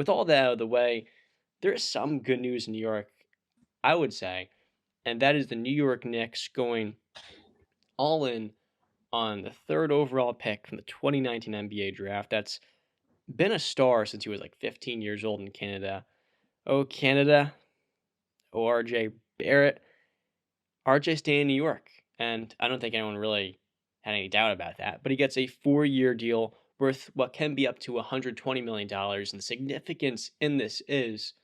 with all that out of the way, there is some good news in New York, I would say, and that is the New York Knicks going all in on the third overall pick from the 2019 NBA draft. That's been a star since he was like 15 years old in Canada. Oh, Canada. Oh, RJ Barrett. RJ staying in New York. And I don't think anyone really had any doubt about that. But he gets a 4-year deal worth what can be up to $120 million. And the significance in this is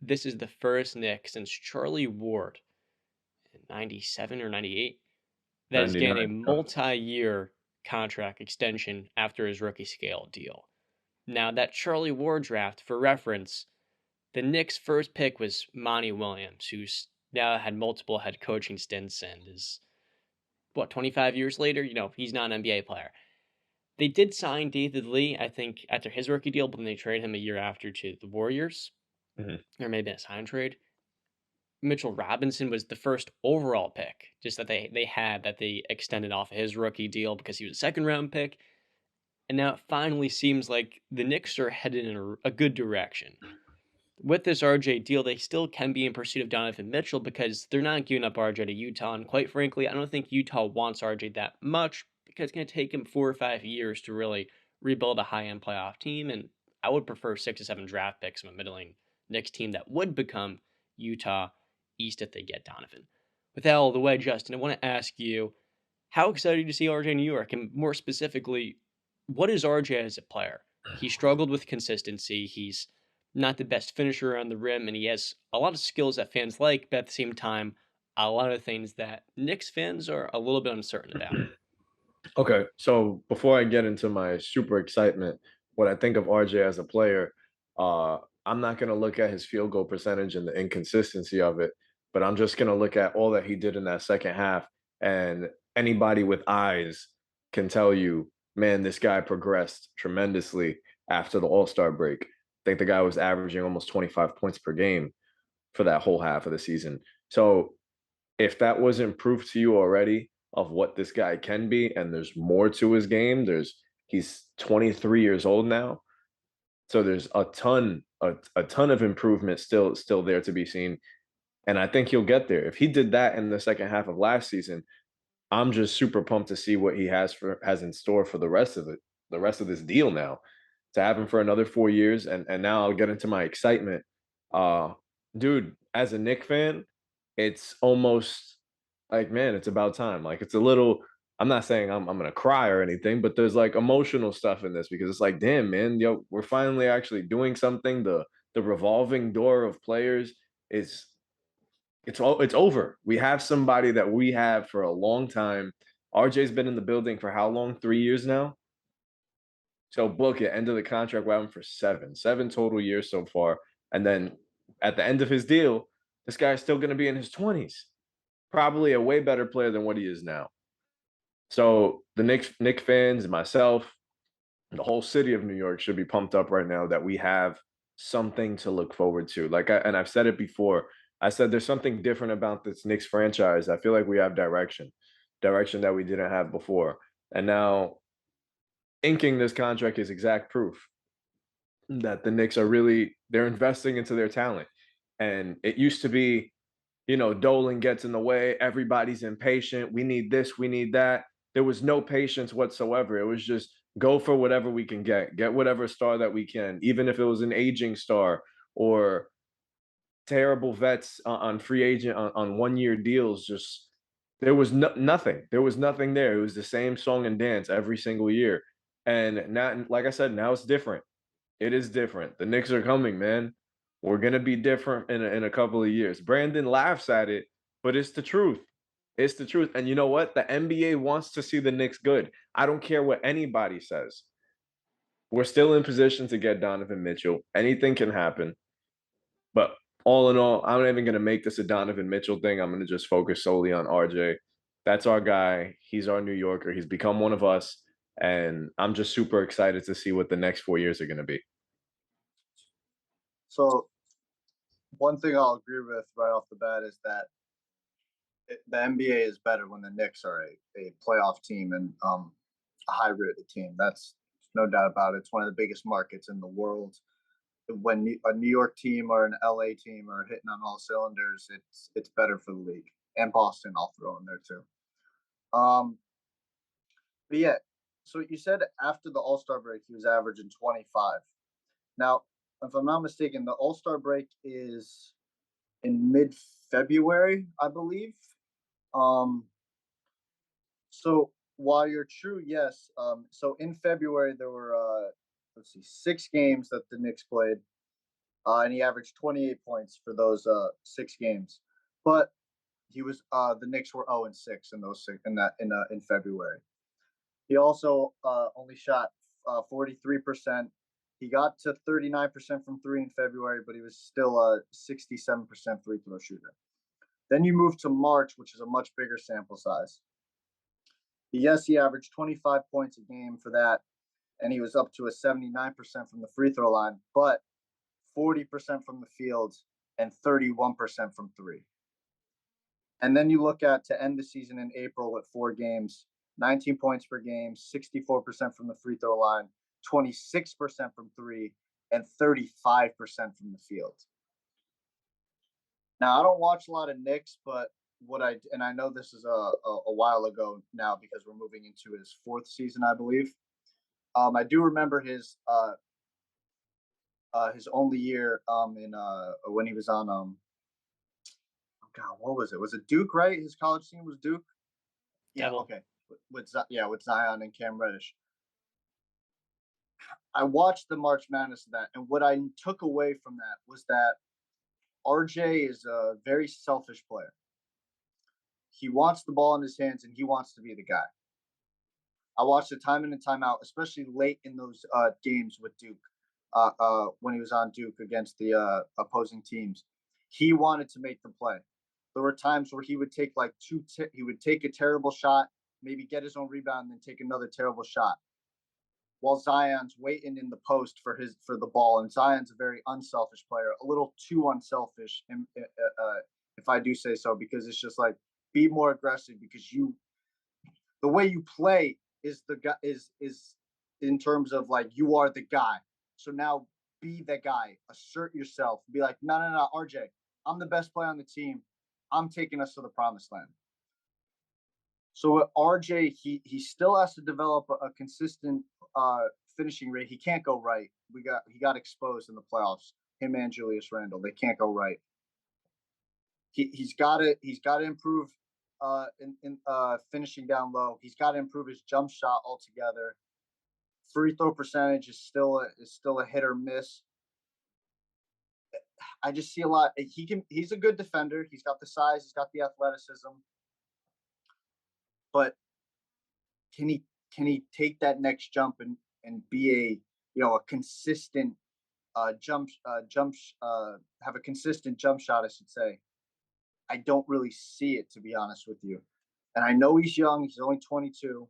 the first Knick since Charlie Ward in 97 or 98 that is getting a 99. multi-year contract extension after his rookie scale deal. Now, that Charlie Ward draft, for reference, the Knicks' first pick was Monty Williams, who's now had multiple head coaching stints and is, 25 years later? He's not an NBA player. They did sign David Lee, I think, after his rookie deal, but then they traded him a year after to the Warriors, Mhm. or maybe a sign trade. Mitchell Robinson was the first overall pick, just that they extended off of his rookie deal because he was a second round pick. And now it finally seems like the Knicks are headed in a good direction. With this RJ deal, they still can be in pursuit of Donovan Mitchell because they're not giving up RJ to Utah. And quite frankly, I don't think Utah wants RJ that much because it's going to take him 4 or 5 years to really rebuild a high end playoff team. And I would prefer 6 to 7 draft picks from a middling Knicks team that would become Utah East if they get Donovan. With that all the way, Justin, I want to ask you how excited to see RJ in New York? And more specifically, what is RJ as a player? He struggled with consistency. He's not the best finisher on the rim, and he has a lot of skills that fans like, but at the same time, a lot of things that Knicks fans are a little bit uncertain about. Okay, so before I get into my super excitement, what I think of RJ as a player, I'm not going to look at his field goal percentage and the inconsistency of it, but I'm just going to look at all that he did in that second half. And anybody with eyes can tell you, man, this guy progressed tremendously after the All-Star break. I think the guy was averaging almost 25 points per game for that whole half of the season. So if that wasn't proof to you already of what this guy can be, and there's more to his game, he's 23 years old now, so there's a ton of improvement still there to be seen, and I think he'll get there. If he did that in the second half of last season, I'm just super pumped to see what he has in store for the rest of this deal now. To have him for another 4 years, and now I'll get into my excitement. Uh, Dude, as a Knick fan, it's almost like, man, it's about time. Like it's a little. I'm not saying I'm gonna cry or anything, but there's like emotional stuff in this because it's like, damn, man, yo, we're finally actually doing something. The revolving door of players is it's over. We have somebody that we have for a long time. RJ's been in the building for how long? 3 years now. So book it. End of the contract. We have him for seven total years so far. And then at the end of his deal, this guy's still going to be in his 20s. Probably a way better player than what he is now. So the Knicks fans, myself, the whole city of New York should be pumped up right now that we have something to look forward to. And I've said it before. I said there's something different about this Knicks franchise. I feel like we have direction that we didn't have before. And now inking this contract is exact proof that the Knicks are really they're investing into their talent. And it used to be, Dolan gets in the way, everybody's impatient. We need this, we need that. There was no patience whatsoever. It was just go for whatever we can get whatever star that we can, even if it was an aging star or terrible vets on free agent on 1 year deals. Just there was nothing. There was nothing there. It was the same song and dance every single year. And now, like I said, now it's different. It is different. The Knicks are coming, man. We're gonna be different in a couple of years. Brandon laughs at it, but it's the truth. It's the truth. And you know what? The NBA wants to see the Knicks good. I don't care what anybody says. We're still in position to get Donovan Mitchell. Anything can happen. But all in all, I'm not even gonna make this a Donovan Mitchell thing. I'm gonna just focus solely on RJ. That's our guy. He's our New Yorker. He's become one of us. And I'm just super excited to see what the next 4 years are gonna be. So one thing I'll agree with right off the bat is that the NBA is better when the Knicks are a playoff team and a high rated team. That's no doubt about it. It's one of the biggest markets in the world. when a New York team or an LA team are hitting on all cylinders, it's better for the league. And Boston, I'll throw in there too. But yeah, so you said after the All-Star break, he was averaging 25. Now, if I'm not mistaken, the All-Star break is in mid-February, I believe. Um, so while you're true, yes. So in February there were let's see, 6 games that the Knicks played, and he averaged 28 points for those 6 games. But he was the Knicks were 0-6 in those in February. He also only shot 43%. He got to 39% from three in February, but he was still a 67% free throw shooter. Then you move to March, which is a much bigger sample size. Yes, he averaged 25 points a game for that, and he was up to a 79% from the free throw line, but 40% from the field and 31% from three. And then you look at to end the season in April with 4 games, 19 points per game, 64% from the free throw line, 26% from three, and 35% from the field. Now, I don't watch a lot of Knicks, but I know this is a while ago now because we're moving into his 4th season, I believe. I do remember his only year in when he was on oh God, what was it? Was it Duke, right? His college team was Duke. Yeah, Devil. okay. With Zion and Cam Reddish. I watched the March Madness of that, and what I took away from that was that RJ is a very selfish player. He wants the ball in his hands, and he wants to be the guy. I watched it time in and time out, especially late in those games with Duke, when he was on Duke against the opposing teams. He wanted to make the play. There were times where he would take he would take a terrible shot, maybe get his own rebound, and then take another terrible shot, while Zion's waiting in the post for the ball. And Zion's a very unselfish player, a little too unselfish, if I do say so, because it's just like, be more aggressive, because the way you play is in terms of like, you are the guy. So now be the guy, assert yourself, be like, no, RJ, I'm the best player on the team. I'm taking us to the promised land. So with RJ, he still has to develop a consistent finishing rate. He can't go right. He got exposed in the playoffs. Him and Julius Randle, they can't go right. He's got to improve in finishing down low. He's got to improve his jump shot altogether. Free throw percentage is still a hit or miss. I just see a lot. He's a good defender. He's got the size. He's got the athleticism. But can he take that next jump and be a consistent have a consistent jump shot, I should say. I don't really see it, to be honest with you. And I know he's young. He's only 22,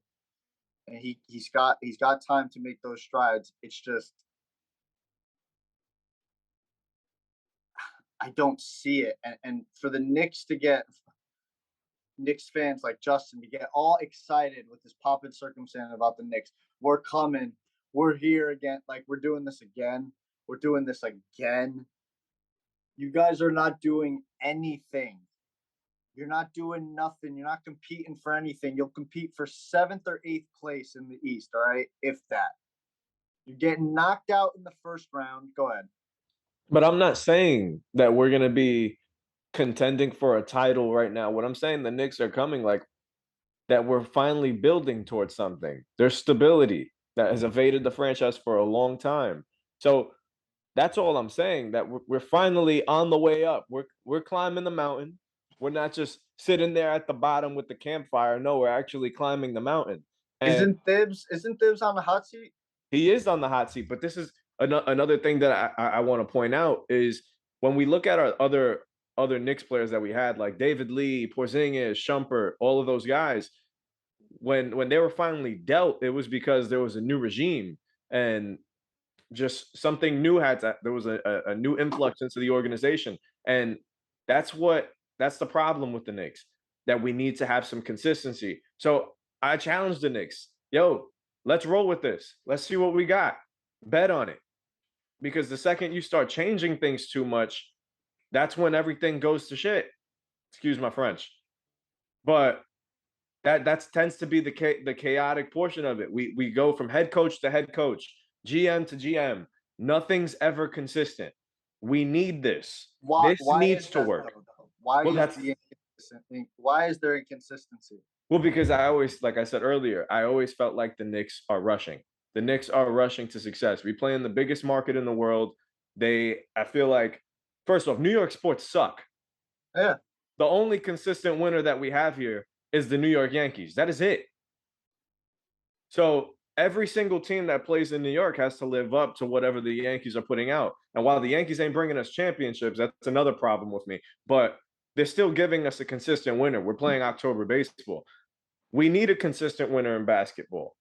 and he's got time to make those strides. It's just I don't see it. And for the Knicks to get Knicks fans like Justin to get all excited with this pop and circumstance about the Knicks, we're coming, we're here again, like we're doing this again. We're doing this again. You guys are not doing anything. You're not doing nothing. You're not competing for anything. You'll compete for 7th or 8th place in the East, all right? If that. You're getting knocked out in the first round. Go ahead. But I'm not saying that we're going to be contending for a title right now. What I'm saying, the Knicks are coming like that. We're finally building towards something. There's stability that has evaded the franchise for a long time. So that's all I'm saying, that we're finally on the way up. We're climbing the mountain. We're not just sitting there at the bottom with the campfire. No, we're actually climbing the mountain. And Isn't Thibs on the hot seat? he is on the hot seat. But this is another thing that I want to point out is when we look at our other Knicks players that we had, like David Lee, Porzingis, Shumpert, all of those guys, when they were finally dealt, it was because there was a new regime and just something new there was a new influx into the organization. And that's the problem with the Knicks, that we need to have some consistency. So I challenge the Knicks. Yo, let's roll with this. Let's see what we got. Bet on it. because the second you start changing things too much, that's when everything goes to shit. Excuse my French. But that tends to be the chaotic portion of it. We go from head coach to head coach, GM to GM. Nothing's ever consistent. We need this. This Why is needs to that work. though? Why Well, is that's the inconsistent? Why is there inconsistency? well because I always, like I said earlier, I always felt like the Knicks are rushing. The Knicks are rushing to success. We play in the biggest market in the world. I feel like, first off, New York sports suck. Yeah. The only consistent winner that we have here is the New York Yankees. That is it. So every single team that plays in New York has to live up to whatever the Yankees are putting out. And while the Yankees ain't bringing us championships, that's another problem with me. But they're still giving us a consistent winner. We're playing October baseball. We need a consistent winner in basketball.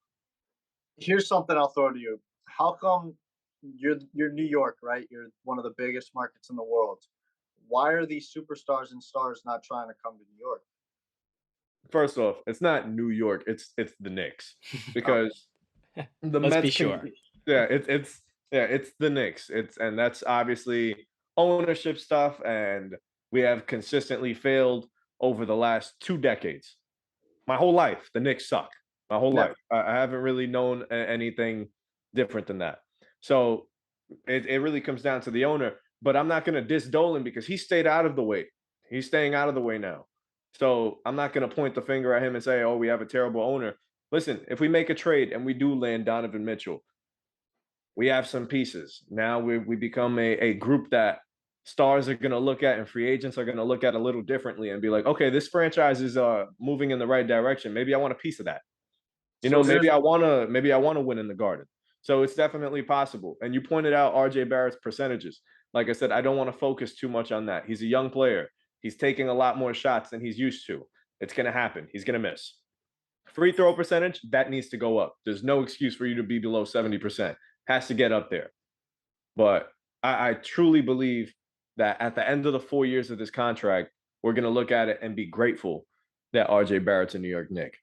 Here's something I'll throw to you. How come you're New York, right? You're one of the biggest markets in the world. Why are these superstars and stars not trying to come to New York? First off, it's not New York, it's the Knicks. Okay. Because the Let's be Mets sure. can, yeah, it's the Knicks. And that's obviously ownership stuff, and we have consistently failed over the last 2 decades. My whole life, the Knicks suck. My whole Yeah. life, I haven't really known anything different than that. So it really comes down to the owner. But I'm not going to diss Dolan because he stayed out of the way. He's staying out of the way now. So I'm not going to point the finger at him and say, "Oh, we have a terrible owner." Listen, if we make a trade and we do land Donovan Mitchell, we have some pieces. Now we become a group that stars are going to look at and free agents are going to look at a little differently and be like, okay, this franchise is moving in the right direction. Maybe I want a piece of that. You know, So here's maybe I want to win in the Garden. So it's definitely possible. And you pointed out RJ Barrett's percentages. Like I said, I don't want to focus too much on that. He's a young player. He's taking a lot more shots than he's used to. It's going to happen. He's going to miss. Free throw percentage, that needs to go up. There's no excuse for you to be below 70%. Has to get up there. But I truly believe that at the end of the 4 years of this contract, we're going to look at it and be grateful that RJ Barrett's a New York Knick.